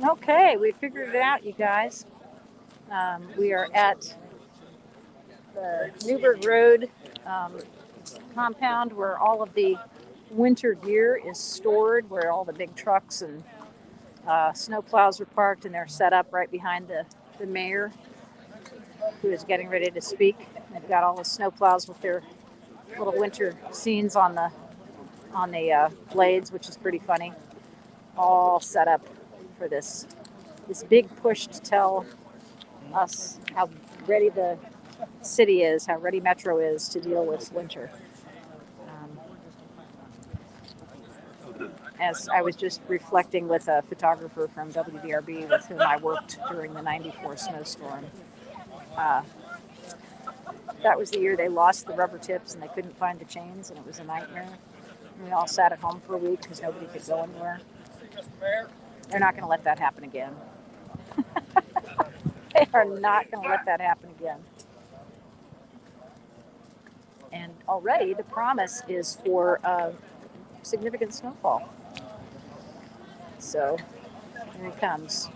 Okay, we figured it out, you guys. We are at the Newburgh Road um, compound where all of the winter gear is stored, where all the big trucks and snow plows are parked, and they're set up right behind the mayor, who is getting ready to speak. They've got all the snow plows with their little winter scenes on the blades, which is pretty funny. All set up for this big push to tell us how ready the city is, how ready Metro is to deal with winter. Um, as I was just reflecting with a photographer from WDRB with whom I worked during the '94 snowstorm, uh, that was the year they lost the rubber tips and they couldn't find the chains, and it was a nightmare. And we all sat at home for a week because nobody could go anywhere. They're not going to let that happen again. They are not going to let that happen again. And already the promise is for significant snowfall. So here it comes.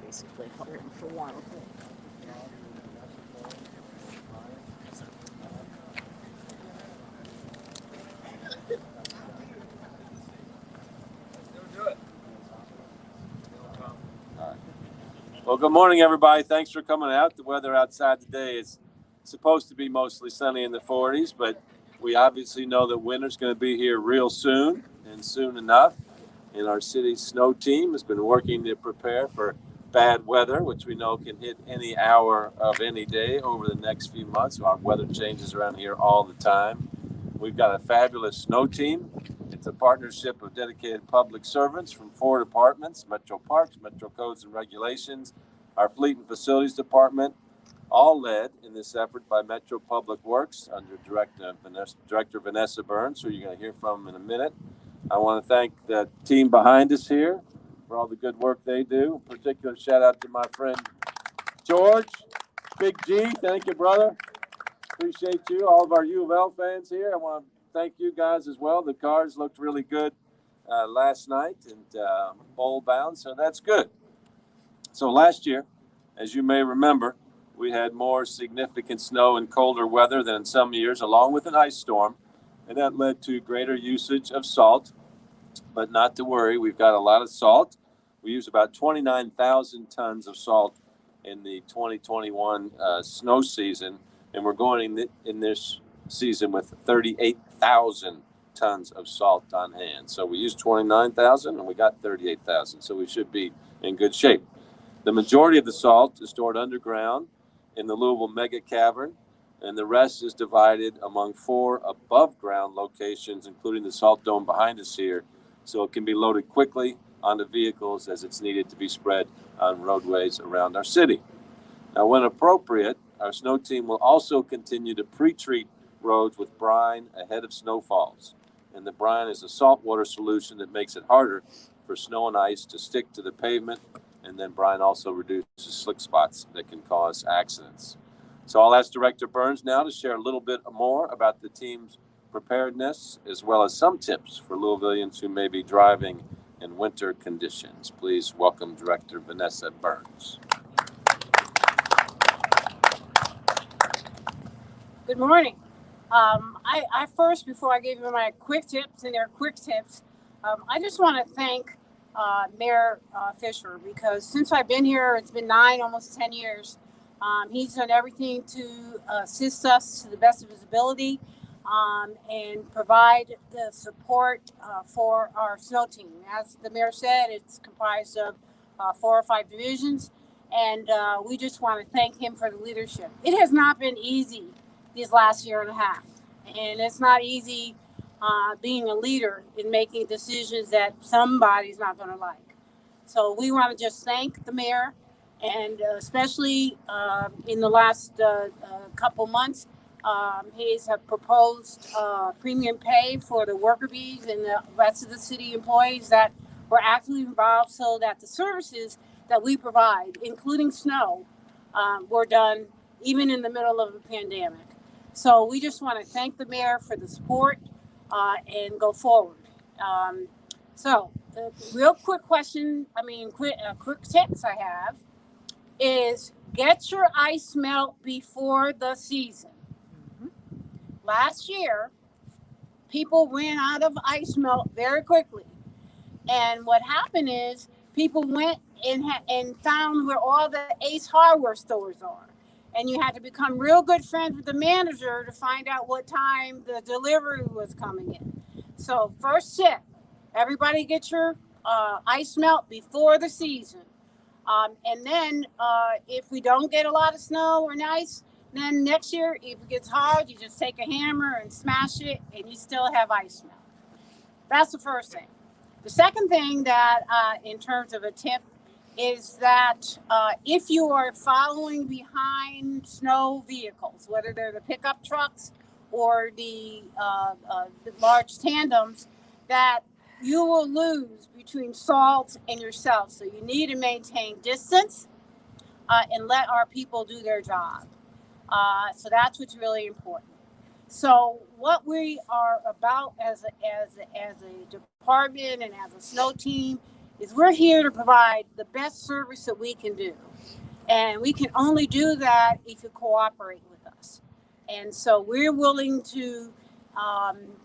Basically, written for one. Well, good morning, everybody. Thanks for coming out. The weather outside today is supposed to be mostly sunny in the 40s, but we obviously know that winter's going to be here real soon and soon enough. And our city's snow team has been working to prepare for bad weather, which we know can hit any hour of any day over the next few months. Our weather changes around here all the time. We've got a fabulous snow team. It's a partnership of dedicated public servants from 4 departments: Metro Parks, Metro Codes and Regulations, our Fleet and Facilities Department, all led in this effort by Metro Public Works under Director Vanessa Burns, who you're going to hear from in a minute. I want to thank the team behind us here for all the good work they do. In particular, shout out to my friend George, Big G. Thank you, brother. Appreciate you. All of our U of L fans here. I want to thank you guys as well. The cars looked really good last night and bowl bound, so that's good. So last year, as you may remember, we had more significant snow and colder weather than in some years, along with an ice storm, and that led to greater usage of salt. But not to worry, we've got a lot of salt. We use about 29,000 tons of salt in the 2021 snow season, and we're going in this season with 38,000 tons of salt on hand. So we used 29,000 and we got 38,000, so we should be in good shape. The majority of the salt is stored underground in the Louisville Mega Cavern, and the rest is divided among 4 above ground locations, including the salt dome behind us here, so it can be loaded quickly onto vehicles as it's needed to be spread on roadways around our city. Now, when appropriate, our snow team will also continue to pre-treat roads with brine ahead of snowfalls. And the brine is a saltwater solution that makes it harder for snow and ice to stick to the pavement, and then brine also reduces slick spots that can cause accidents. So I'll ask Director Burns now to share a little bit more about the team's preparedness, as well as some tips for Louisvillians who may be driving in winter conditions. Please welcome Director Vanessa Burns. Good morning. I first, before I give you my quick tips, and they're quick tips, I just want to thank Mayor Fisher, because since I've been here, it's been 9, almost 10 years. He's done everything to assist us to the best of his ability and provide the support for our snow team. As the mayor said, it's comprised of 4 or 5 divisions, and we just want to thank him for the leadership. It has not been easy these last year and a half, and it's not easy being a leader in making decisions that somebody's not going to like. So we want to just thank the mayor And especially in the last couple months, he's have proposed premium pay for the worker bees and the rest of the city employees that were actively involved, so that the services that we provide, including snow, were done even in the middle of a pandemic. So we just want to thank the mayor for the support and go forward. So the real quick question, quick tips I have is get your ice melt before the season. Last year, people ran out of ice melt very quickly. And what happened is people went and found where all the Ace Hardware stores are. And you had to become real good friends with the manager to find out what time the delivery was coming in. So first tip, everybody get your ice melt before the season. And then if we don't get a lot of snow or ice, then next year, if it gets hard, you just take a hammer and smash it and you still have ice melt. That's the first thing. The second thing that, in terms of a tip, is that if you are following behind snow vehicles, whether they're the pickup trucks or the large tandems, that you will lose between salt and yourself. So you need to maintain distance and let our people do their job. So that's what's really important. So what we are about as a department and as a snow team is we're here to provide the best service that we can do. And we can only do that if you cooperate with us. And so we're willing to,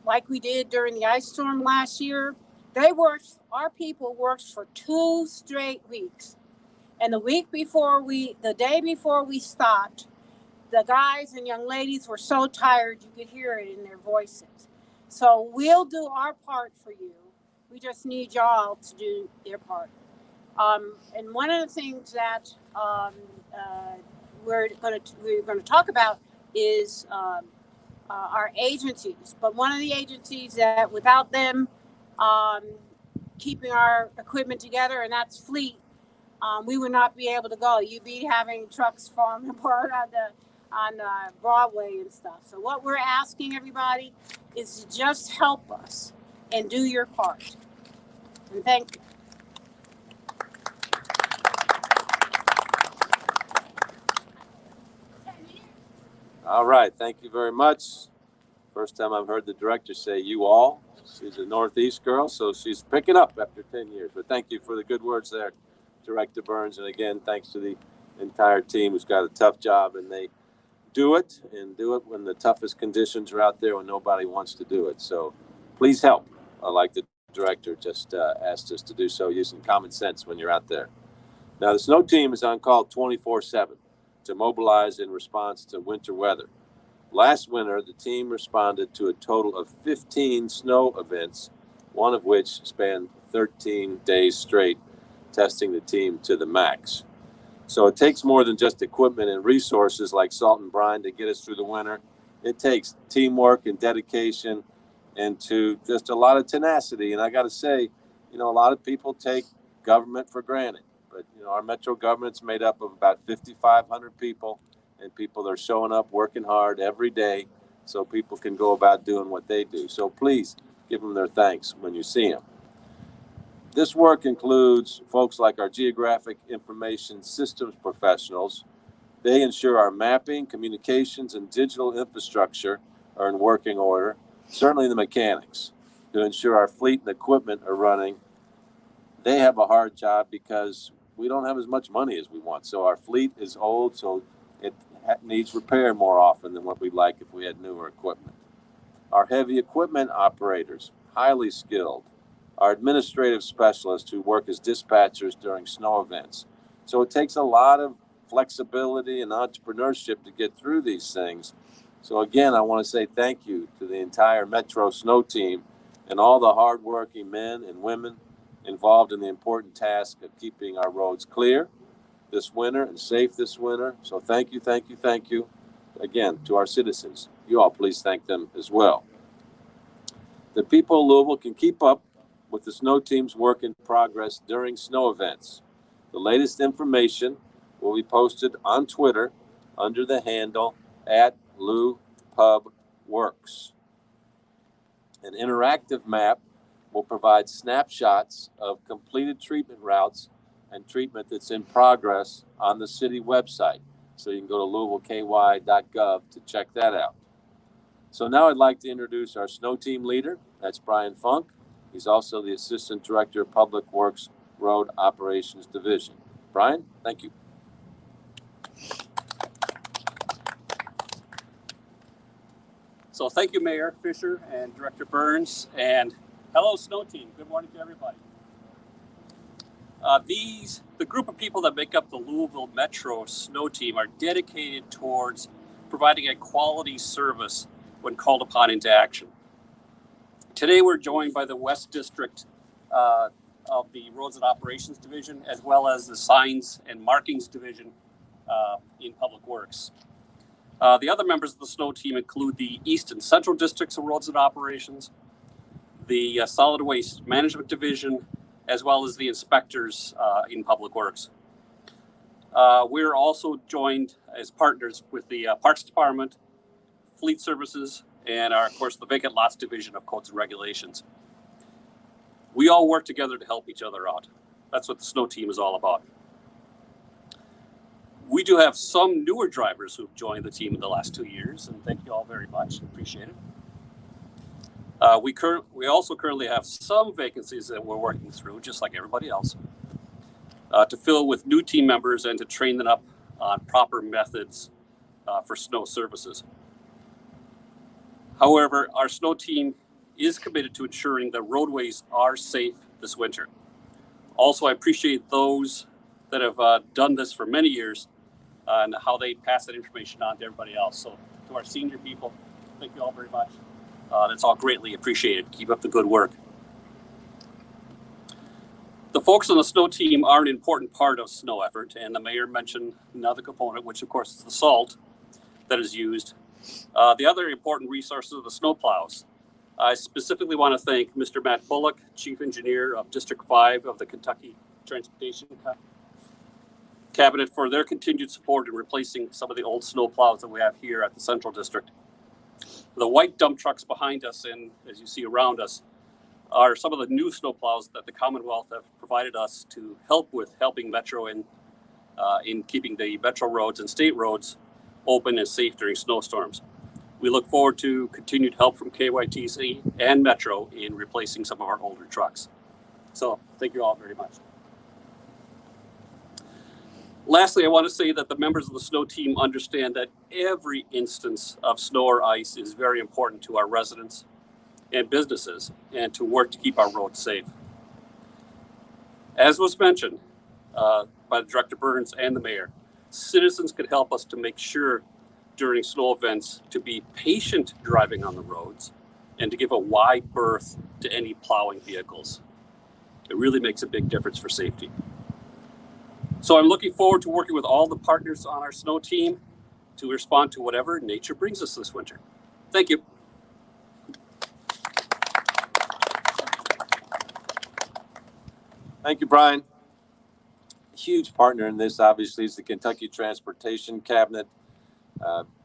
like we did during the ice storm last year, our people worked for 2 straight weeks. And the day before we stopped, the guys and young ladies were so tired you could hear it in their voices. So we'll do our part for you. We just need y'all to do their part. And one of the things that we're going to talk about is our agencies. But one of the agencies that without them keeping our equipment together, and that's Fleet, we would not be able to go. You'd be having trucks falling apart on Broadway and stuff. So what we're asking everybody is to just help us and do your part. And thank you. All right, thank you very much. First time I've heard the director say "you all." She's a Northeast girl, so she's picking up after 10 years. But thank you for the good words there, Director Burns. And again, thanks to the entire team who's got a tough job, and they do it when the toughest conditions are out there when nobody wants to do it. So please help. Like the director just asked us to do so, using common sense when you're out there. Now, the snow team is on call 24/7 to mobilize in response to winter weather. Last winter, the team responded to a total of 15 snow events, one of which spanned 13 days straight, testing the team to the max. So it takes more than just equipment and resources like salt and brine to get us through the winter. It takes teamwork and dedication and to just a lot of tenacity. And I got to say, a lot of people take government for granted. But, our metro government's made up of about 5,500 people, and people that are showing up, working hard every day so people can go about doing what they do. So please give them their thanks when you see them. This work includes folks like our geographic information systems professionals. They ensure our mapping, communications, and digital infrastructure are in working order. Certainly the mechanics, to ensure our fleet and equipment are running. They have a hard job because we don't have as much money as we want. So our fleet is old, so it needs repair more often than what we'd like if we had newer equipment. Our heavy equipment operators, highly skilled. Our administrative specialists who work as dispatchers during snow events. So it takes a lot of flexibility and entrepreneurship to get through these things. So again, I want to say thank you to the entire Metro Snow team and all the hardworking men and women involved in the important task of keeping our roads clear this winter and safe this winter. So thank you, thank you, thank you again to our citizens. You all please thank them as well. The people of Louisville can keep up with the snow team's work in progress during snow events. The latest information will be posted on Twitter under the handle @LouPubWorks. An interactive map will provide snapshots of completed treatment routes and treatment that's in progress on the city website. So you can go to louisvilleky.gov to check that out. So now I'd like to introduce our snow team leader. That's Brian Funk. He's also the Assistant Director of Public Works Road Operations Division. Brian, thank you. So thank you, Mayor Fisher and Director Burns, and hello, snow team. Good morning to everybody. The group of people that make up the Louisville Metro Snow Team are dedicated towards providing a quality service when called upon into action. Today, we're joined by the West District of the Roads and Operations Division, as well as the Signs and Markings Division in Public Works. The other members of the snow team include the East and Central Districts of Roads and Operations, the Solid Waste Management Division, as well as the inspectors in Public Works. We're also joined as partners with the Parks Department, Fleet Services, and of course, the Vacant Lots Division of Codes and Regulations. We all work together to help each other out. That's what the snow team is all about. We do have some newer drivers who've joined the team in the last 2 years, and thank you all very much. Appreciate it. We also currently have some vacancies that we're working through, just like everybody else, to fill with new team members and to train them up on proper methods for snow services. However, our snow team is committed to ensuring that roadways are safe this winter. Also, I appreciate those that have done this for many years and how they pass that information on to everybody else. So to our senior people, thank you all very much. That's all greatly appreciated. Keep up the good work. The folks on the snow team are an important part of snow effort, and the mayor mentioned another component, which of course is the salt that is used. The other important resources are the snow plows. I specifically want to thank Mr. Matt Bullock, Chief Engineer of District 5 of the Kentucky Transportation Cabinet, for their continued support in replacing some of the old snow plows that we have here at the Central District. The white dump trucks behind us and as you see around us are some of the new snow plows that the Commonwealth have provided us to help with helping Metro in keeping the Metro roads and state roads open and safe during snowstorms. We look forward to continued help from KYTC and Metro in replacing some of our older trucks. So thank you all very much. Lastly, I want to say that the members of the snow team understand that every instance of snow or ice is very important to our residents and businesses, and to work to keep our roads safe. As was mentioned by Director Burns and the mayor, citizens could help us to make sure during snow events to be patient driving on the roads and to give a wide berth to any plowing vehicles. It really makes a big difference for safety. So I'm looking forward to working with all the partners on our snow team to respond to whatever nature brings us this winter. Thank you. Thank you, Brian. A huge partner in this, obviously, is the Kentucky Transportation Cabinet.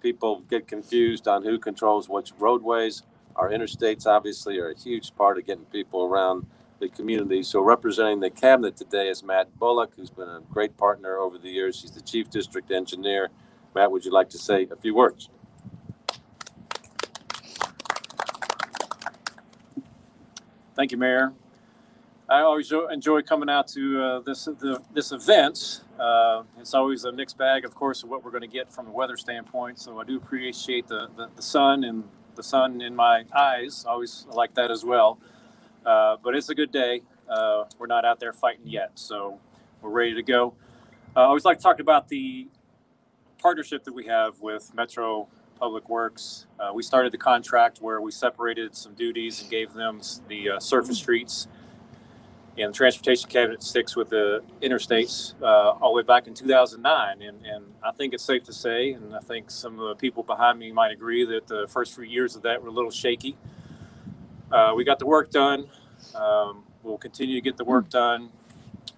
People get confused on who controls which roadways. Our interstates, obviously, are a huge part of getting people around the community. So representing the cabinet today is Matt Bullock, who's been a great partner over the years. He's the Chief District Engineer. Matt, would you like to say a few words? Thank you, Mayor. I always enjoy coming out to this event. It's always a mixed bag, of course, of what we're going to get from a weather standpoint. So I do appreciate the sun and the sun in my eyes. I always like that as well. But it's a good day. We're not out there fighting yet, so we're ready to go. I always like to talk about the partnership that we have with Metro Public Works. We started the contract where we separated some duties and gave them the surface streets, and the Transportation Cabinet sticks with the interstates all the way back in 2009. And I think it's safe to say, and I think some of the people behind me might agree, that the first few years of that were a little shaky. We got the work done. We'll continue to get the work done.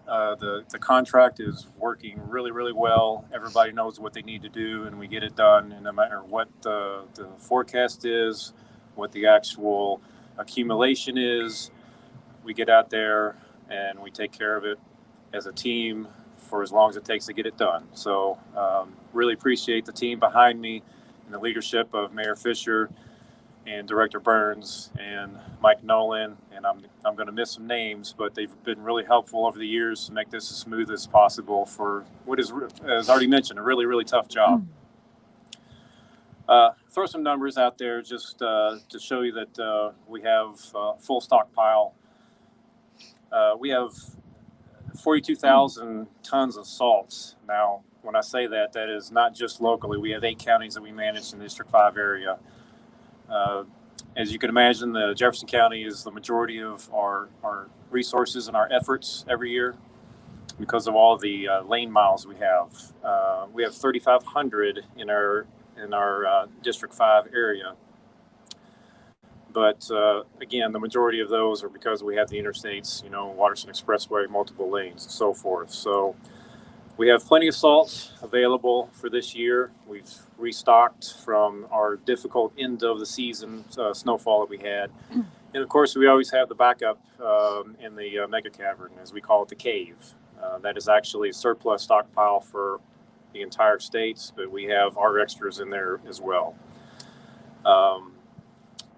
The contract is working really, really well. Everybody knows what they need to do, and we get it done. And no matter what the forecast is, what the actual accumulation is, we get out there and we take care of it as a team for as long as it takes to get it done. So really appreciate the team behind me and the leadership of Mayor Fisher and Director Burns and Mike Nolan. And I'm going to miss some names, but they've been really helpful over the years to make this as smooth as possible for what is, as already mentioned, a really, really tough job. Throw some numbers out there just to show you that we have full stockpile. We have 42,000 tons of salts. Now, when I say that, that is not just locally. We have 8 counties that we manage in the District 5 area. As you can imagine, the Jefferson County is the majority of our resources and our efforts every year because of all the lane miles we have. We have 3,500 in our District 5 area. But again, the majority of those are because we have the interstates, Waterston Expressway, multiple lanes, and so forth. So we have plenty of salt available for this year. We've restocked from our difficult end of the season snowfall that we had. And of course, we always have the backup in the mega cavern, as we call it, the cave. That is actually a surplus stockpile for the entire states, but we have our extras in there as well.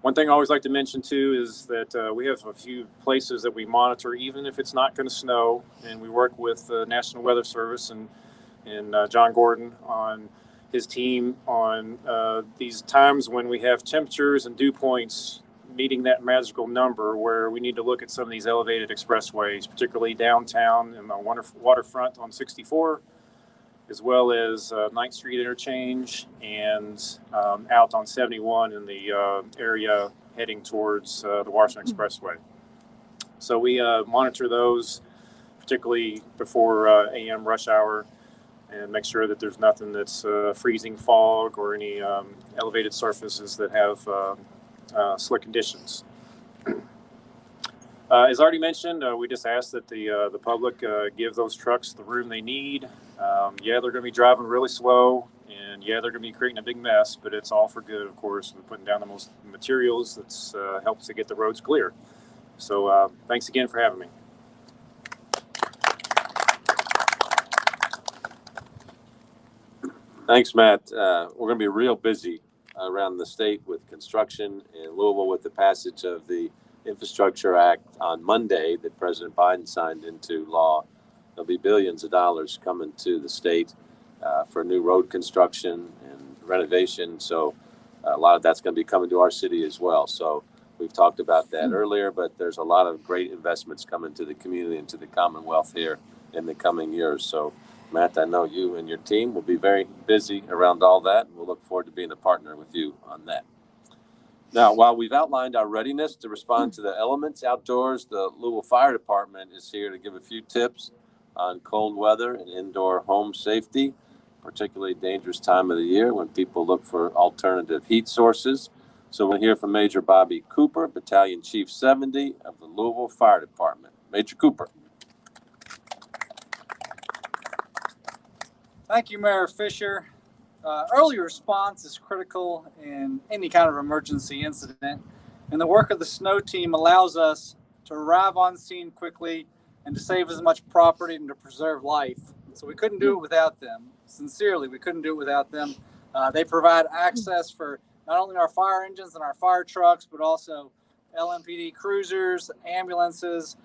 One thing I always like to mention too is that we have a few places that we monitor, even if it's not going to snow, and we work with the National Weather Service and John Gordon on his team on these times when we have temperatures and dew points meeting that magical number where we need to look at some of these elevated expressways, particularly downtown and the waterfront on 64, as well as 9th Street interchange and out on 71 in the area heading towards the Washington Expressway. So we monitor those, particularly before AM rush hour, and make sure that there's nothing that's freezing fog or any elevated surfaces that have slick conditions. As already mentioned, we just ask that the public give those trucks the room they need. Yeah, they're going to be driving really slow, and yeah, they're going to be creating a big mess, but it's all for good, of course. We're putting down the most materials that helps to get the roads clear. So thanks again for having me. Thanks, Matt. We're going to be real busy around the state with construction, in Louisville with the passage of the Infrastructure Act on Monday that President Biden signed into law. There'll be billions of dollars coming to the state for new road construction and renovation. So a lot of that's going to be coming to our city as well. So we've talked about that earlier, but there's a lot of great investments coming to the community and to the Commonwealth here in the coming years. So Matt, I know you and your team will be very busy around all that. We'll look forward to being a partner with you on that. Now, while we've outlined our readiness to respond to the elements outdoors, the Louisville Fire Department is here to give a few tips on cold weather and indoor home safety, particularly dangerous time of the year when people look for alternative heat sources. So we'll hear from Major Bobby Cooper, Battalion Chief 70 of the Louisville Fire Department. Major Cooper. Thank you, Mayor Fisher. Early response is critical in any kind of emergency incident, and the work of the snow team allows us to arrive on scene quickly and to save as much property and to preserve life. So we couldn't do it without them. Sincerely, we couldn't do it without them. They provide access for not only our fire engines and our fire trucks, but also LMPD cruisers, ambulances.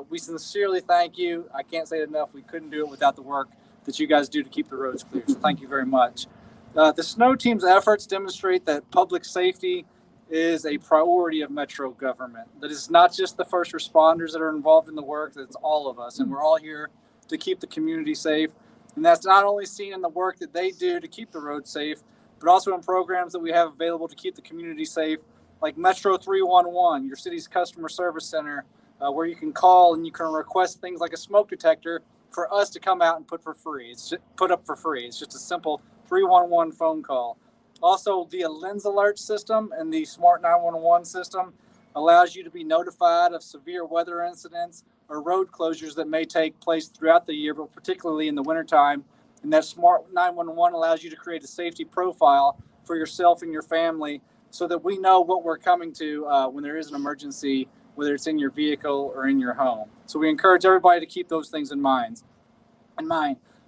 We sincerely thank you. I can't say it enough. We couldn't do it without the work that you guys do to keep the roads clear. So thank you very much. The snow team's efforts demonstrate that public safety is a priority of Metro government. That is not just the first responders that are involved in the work, it's all of us. And we're all here to keep the community safe. And that's not only seen in the work that they do to keep the roads safe, but also in programs that we have available to keep the community safe, like Metro 311, your city's customer service center, where you can call and you can request things like a smoke detector for us to come out and put up for free. It's just a simple 311 phone call. Also, the Lens Alert system and the Smart 911 system allows you to be notified of severe weather incidents or road closures that may take place throughout the year, but particularly in the wintertime. And that Smart 911 allows you to create a safety profile for yourself and your family so that we know what we're coming to when there is an emergency, whether it's in your vehicle or in your home. So we encourage everybody to keep those things in mind.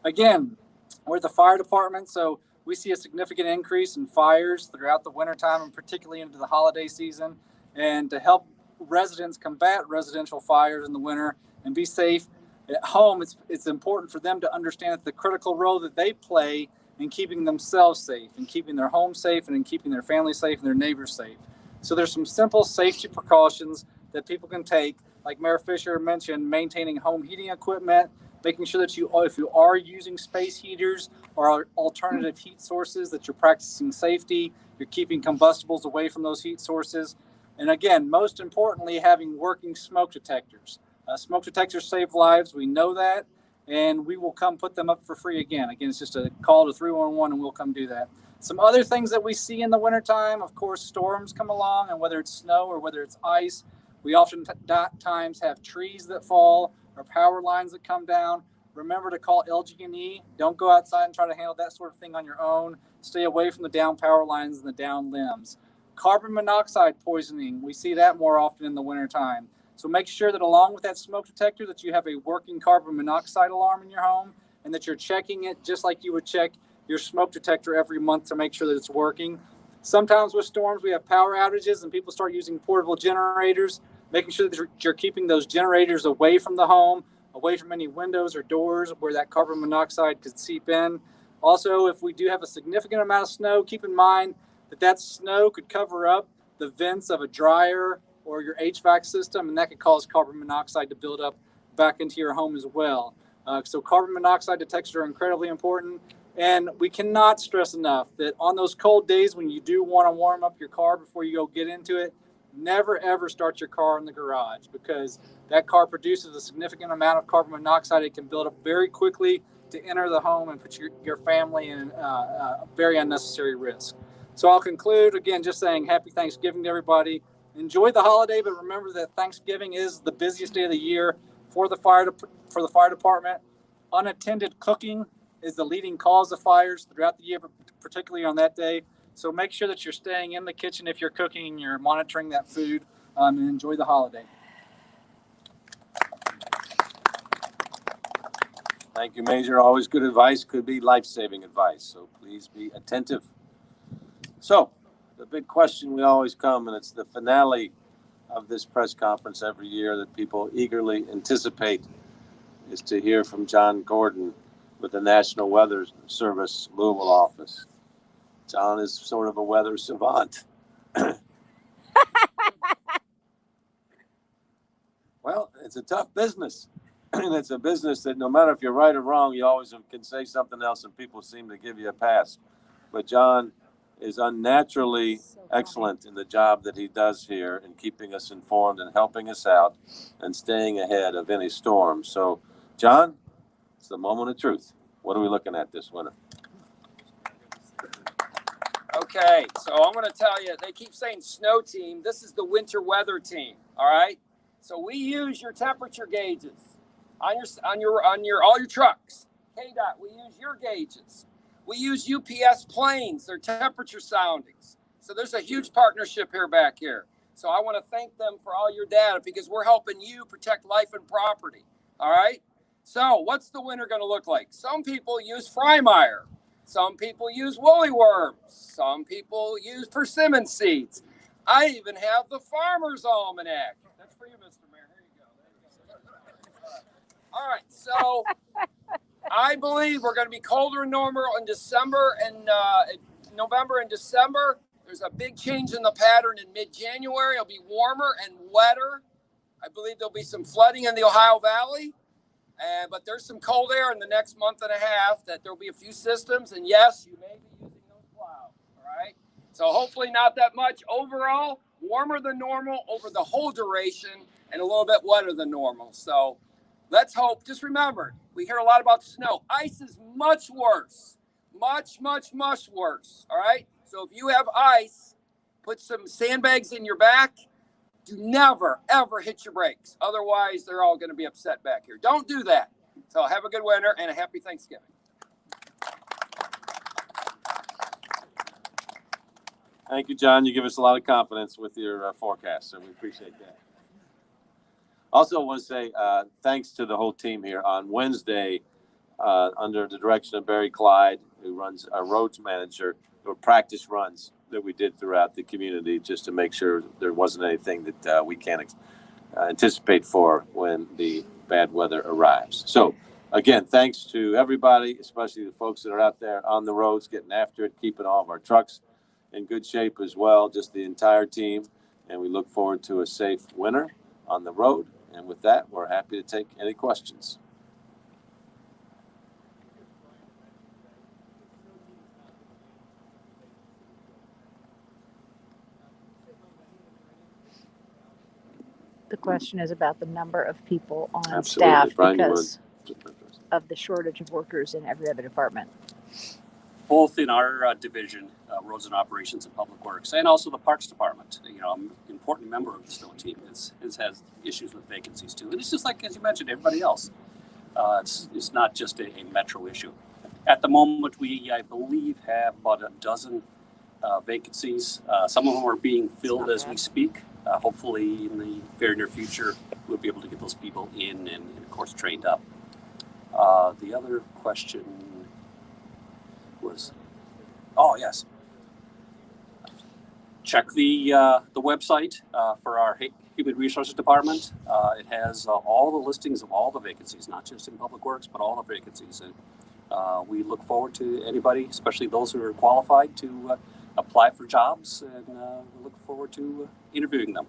Again, we're the fire department, so we see a significant increase in fires throughout the wintertime and particularly into the holiday season. And to help residents combat residential fires in the winter and be safe at home, it's important for them to understand the critical role that they play in keeping themselves safe, and keeping their home safe, and in keeping their family safe and their neighbors safe. So there's some simple safety precautions that people can take, like Mayor Fisher mentioned, maintaining home heating equipment, making sure that if you are using space heaters or alternative heat sources, that you're practicing safety, you're keeping combustibles away from those heat sources. And again, most importantly, having working smoke detectors. Smoke detectors save lives, we know that, and we will come put them up for free again. Again, it's just a call to 311 and we'll come do that. Some other things that we see in the wintertime, of course, storms come along, and whether it's snow or whether it's ice, we oftentimes have trees that fall or power lines that come down. Remember to call LG&E. Don't go outside and try to handle that sort of thing on your own. Stay away from the down power lines and the down limbs. Carbon monoxide poisoning, we see that more often in the wintertime. So make sure that along with that smoke detector that you have a working carbon monoxide alarm in your home, and that you're checking it just like you would check your smoke detector every month to make sure that it's working. Sometimes with storms, we have power outages and people start using portable generators, making sure that you're keeping those generators away from the home, away from any windows or doors where that carbon monoxide could seep in. Also, if we do have a significant amount of snow, keep in mind that snow could cover up the vents of a dryer or your HVAC system, and that could cause carbon monoxide to build up back into your home as well. So carbon monoxide detectors are incredibly important. And we cannot stress enough that on those cold days when you do want to warm up your car before you go get into it, never ever start your car in the garage, because that car produces a significant amount of carbon monoxide. It can build up very quickly to enter the home and put your family in a very unnecessary risk. So I'll conclude again just saying happy Thanksgiving to everybody. Enjoy the holiday, but remember that Thanksgiving is the busiest day of the year for the fire department. Unattended cooking is the leading cause of fires throughout the year, but particularly on that day. So make sure that you're staying in the kitchen if you're cooking and you're monitoring that food, and enjoy the holiday. Thank you, Major. Always good advice, could be life-saving advice. So please be attentive. So the big question we always come, and it's the finale of this press conference every year that people eagerly anticipate, is to hear from John Gordon with the National Weather Service Louisville office. John is sort of a weather savant. Well, it's a tough business. And it's a business that no matter if you're right or wrong, you always can say something else and people seem to give you a pass. But John is unnaturally excellent in the job that he does here in keeping us informed and helping us out and staying ahead of any storm. So, John, it's the moment of truth. What are we looking at this winter? Okay, so I'm going to tell you, they keep saying snow team. This is the winter weather team, all right? So we use your temperature gauges on your all your trucks. KDOT, we use your gauges. We use UPS planes, their temperature soundings. So there's a huge partnership back here. So I want to thank them for all your data, because we're helping you protect life and property, all right? So what's the winter going to look like? Some people use Frymire. Some people use woolly worms. Some people use persimmon seeds. I even have the Farmer's Almanac. That's for you, Mr. Mayor. Here you go. All right, so I believe we're going to be colder than normal in December and November and December. There's a big change in the pattern in mid-January. It'll be warmer and wetter. I believe there'll be some flooding in the Ohio Valley. But there's some cold air in the next month and a half that there'll be a few systems. And yes, you may be using those plows, all right? So hopefully not that much. Overall, warmer than normal over the whole duration and a little bit wetter than normal. So let's hope. Just remember, we hear a lot about snow. Ice is much worse. Much, much, much worse, all right? So if you have ice, put some sandbags in your back. do never, ever hit your brakes. Otherwise, they're all going to be upset back here. Don't do that. So have a good winter and a happy Thanksgiving. Thank you, John. You give us a lot of confidence with your forecast, so we appreciate that. Also, I want to say thanks to the whole team here. On Wednesday, under the direction of Barry Clyde, who runs our roads manager, there were practice runs that we did throughout the community just to make sure there wasn't anything that we can't anticipate for when the bad weather arrives. So, again, thanks to everybody, especially the folks that are out there on the roads getting after it, keeping all of our trucks in good shape as well, just the entire team. And we look forward to a safe winter on the road. And with that, we're happy to take any questions. The question is about the number of people on Absolutely. staff Brian, you because of the shortage of workers in every other department. Both in our division, Roads and Operations and Public Works, and also the Parks Department. You know, I'm an important member of the snow team. It has issues with vacancies too. And it's just like, as you mentioned, everybody else. It's not just a metro issue. At the moment, I believe, have about a dozen vacancies. Some of them are being filled as we speak. Hopefully, in the very near future, we'll be able to get those people in and of course, trained up. The other question was, oh yes, check the website for our Human Resources Department. It has all the listings of all the vacancies, not just in Public Works, but all the vacancies. And we look forward to anybody, especially those who are qualified, to apply for jobs, and we look forward to interviewing them.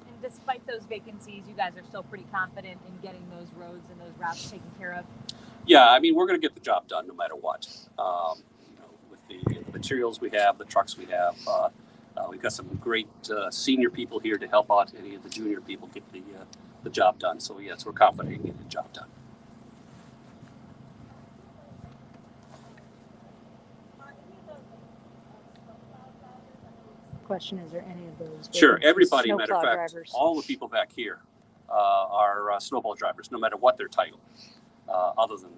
And despite those vacancies, you guys are still pretty confident in getting those roads and those routes taken care of? Yeah, I mean, we're going to get the job done no matter what. With the materials we have, the trucks we have, we've got some great senior people here to help out any of the junior people get the job done. So yes, we're confident in getting the job done. Question, is there any of those? Sure, everybody, snowplow matter of fact, drivers? all the people back here are snowball drivers, no matter what their title, other than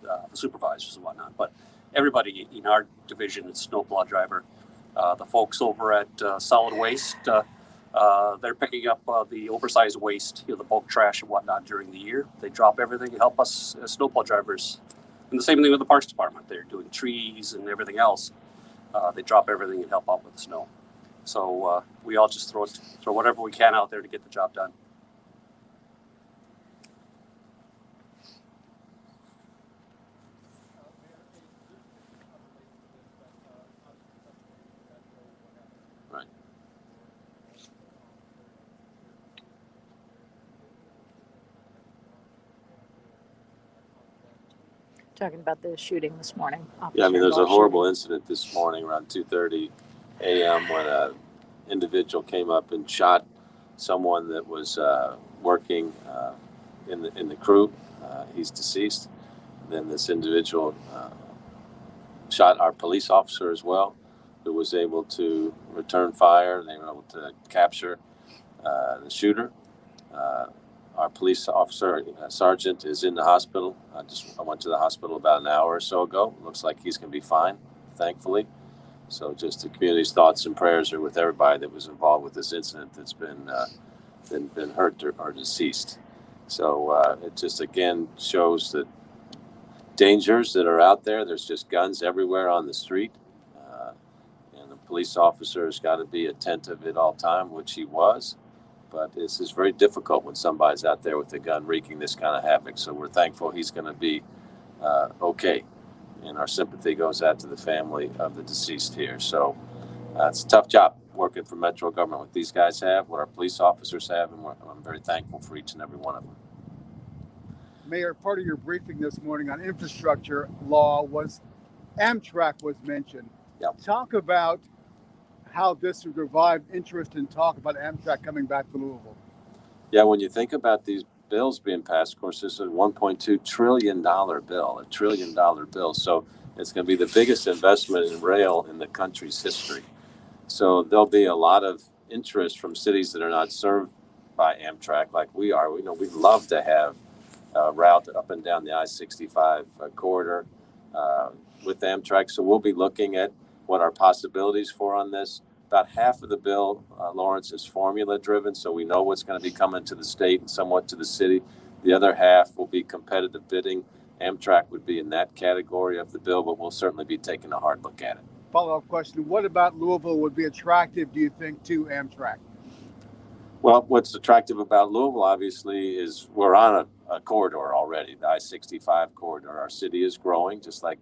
the supervisors and whatnot. But everybody in our division is snowplow driver. The folks over at solid waste, they're picking up the oversized waste, the bulk trash and whatnot during the year. They drop everything to help us as snowplow drivers. And the same thing with the Parks Department. They're doing trees and everything else. They drop everything and help out with the snow. So we all just throw whatever we can out there to get the job done. Right. Talking about the shooting this morning. Yeah, I mean, there's a Officer horrible shooting. incident this morning around 2:30 a.m. when an individual came up and shot someone that was working in the crew. He's deceased. Then this individual shot our police officer as well, who was able to return fire. They were able to capture the shooter. Our police officer, sergeant, is in the hospital. I went to the hospital about an hour or so ago. Looks like he's going to be fine, thankfully. So just the community's thoughts and prayers are with everybody that was involved with this incident that's been hurt or deceased. So it just, again, shows that dangers that are out there. There's just guns everywhere on the street. And the police officer has got to be attentive at all time, which he was. But this is very difficult when somebody's out there with a gun wreaking this kind of havoc. So we're thankful he's going to be okay. And our sympathy goes out to the family of the deceased here. So it's a tough job working for Metro government, what these guys have, what our police officers have, and I'm very thankful for each and every one of them. Mayor, part of your briefing this morning on infrastructure law was Amtrak was mentioned. Yep. Talk about how this would revive interest in talk about Amtrak coming back to Louisville. Yeah, when you think about these bills being passed, of course, this is a $1.2 trillion bill, $1 trillion bill. So it's going to be the biggest investment in rail in the country's history. So there'll be a lot of interest from cities that are not served by Amtrak like we are. We know we'd love to have a route up and down the I-65 corridor with Amtrak. So we'll be looking at what our possibilities for on this. About half of the bill, Lawrence, is formula driven, so we know what's going to be coming to the state and somewhat to the city. The other half will be competitive bidding. Amtrak would be in that category of the bill, but we'll certainly be taking a hard look at it. Follow-up question. What about Louisville would be attractive, do you think, to Amtrak? Well, what's attractive about Louisville, obviously, is we're on a corridor already, the I-65 corridor. Our city is growing, just like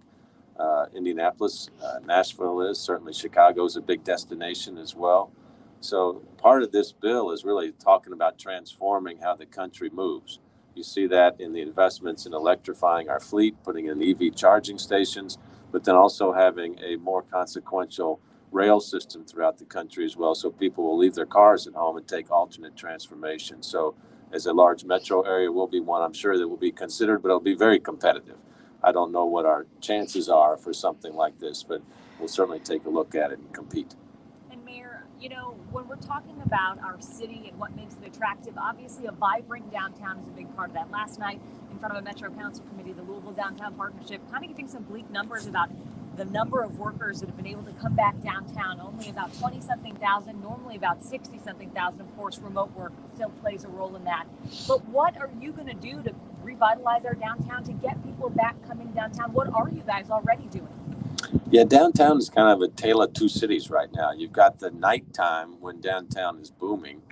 Indianapolis, Nashville is. Certainly Chicago is a big destination as well. So part of this bill is really talking about transforming how the country moves. You see that in the investments in electrifying our fleet, putting in EV charging stations, but then also having a more consequential rail system throughout the country as well, so people will leave their cars at home and take alternate transportation. So as a large metro area will be one I'm sure that will be considered, but it'll be very competitive. I don't know what our chances are for something like this, but we'll certainly take a look at it and compete. And Mayor, you know, when we're talking about our city and what makes it attractive, obviously a vibrant downtown is a big part of that. Last night, in front of a Metro Council Committee, the Louisville Downtown Partnership, kind of giving some bleak numbers about the number of workers that have been able to come back downtown. Only about 20-something thousand, normally about 60-something thousand. Of course, remote work still plays a role in that. But what are you going to do to revitalize our downtown, to get people back coming downtown? What are you guys already doing? Yeah, downtown is kind of a tale of two cities right now. You've got the nighttime when downtown is booming,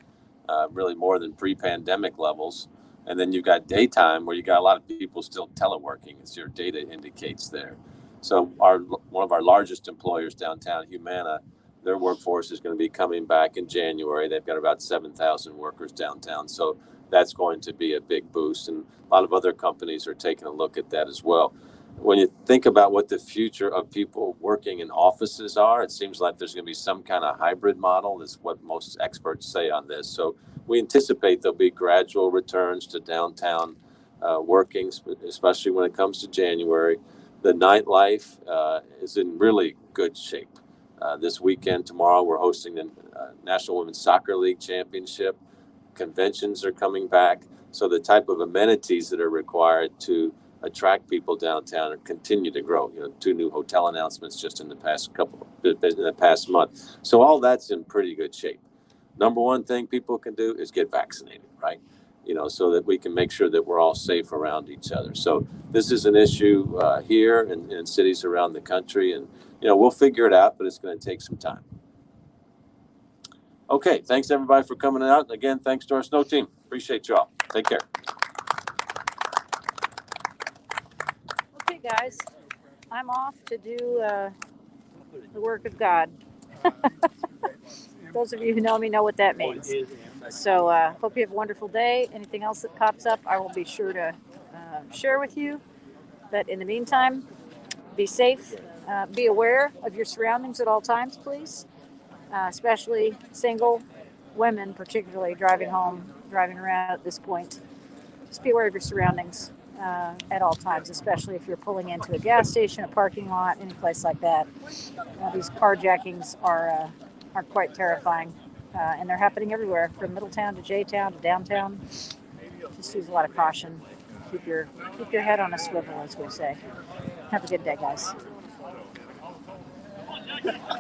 really more than pre-pandemic levels. And then you've got daytime where you got a lot of people still teleworking, as your data indicates there. So one of our largest employers downtown, Humana, their workforce is going to be coming back in January. They've got about 7,000 workers downtown. So that's going to be a big boost. And a lot of other companies are taking a look at that as well. When you think about what the future of people working in offices are, it seems like there's going to be some kind of hybrid model. That's what most experts say on this. So we anticipate there'll be gradual returns to downtown working, especially when it comes to January. The nightlife is in really good shape. This weekend, tomorrow, we're hosting the National Women's Soccer League Championship. Conventions are coming back. So the type of amenities that are required to attract people downtown and continue to grow. You know, 2 new hotel announcements just in the past month. So all that's in pretty good shape. Number one thing people can do is get vaccinated, right? You know, so that we can make sure that we're all safe around each other. So this is an issue here and in cities around the country, and you know, we'll figure it out, but it's going to take some time. Okay, thanks everybody for coming out. Again, thanks to our snow team. Appreciate y'all. Take care. Okay, guys, I'm off to do the work of God. Those of you who know me know what that means. So hope you have a wonderful day. Anything else that pops up, I will be sure to share with you. But in the meantime, be safe. Be aware of your surroundings at all times, please. Especially single women, particularly driving around at this point. Just be aware of your surroundings at all times, especially if you're pulling into a gas station, a parking lot, any place like that. These carjackings are quite terrifying, and they're happening everywhere, from Middletown to J-Town to downtown. Just use a lot of caution. Keep your head on a swivel, as we say. Have a good day, guys.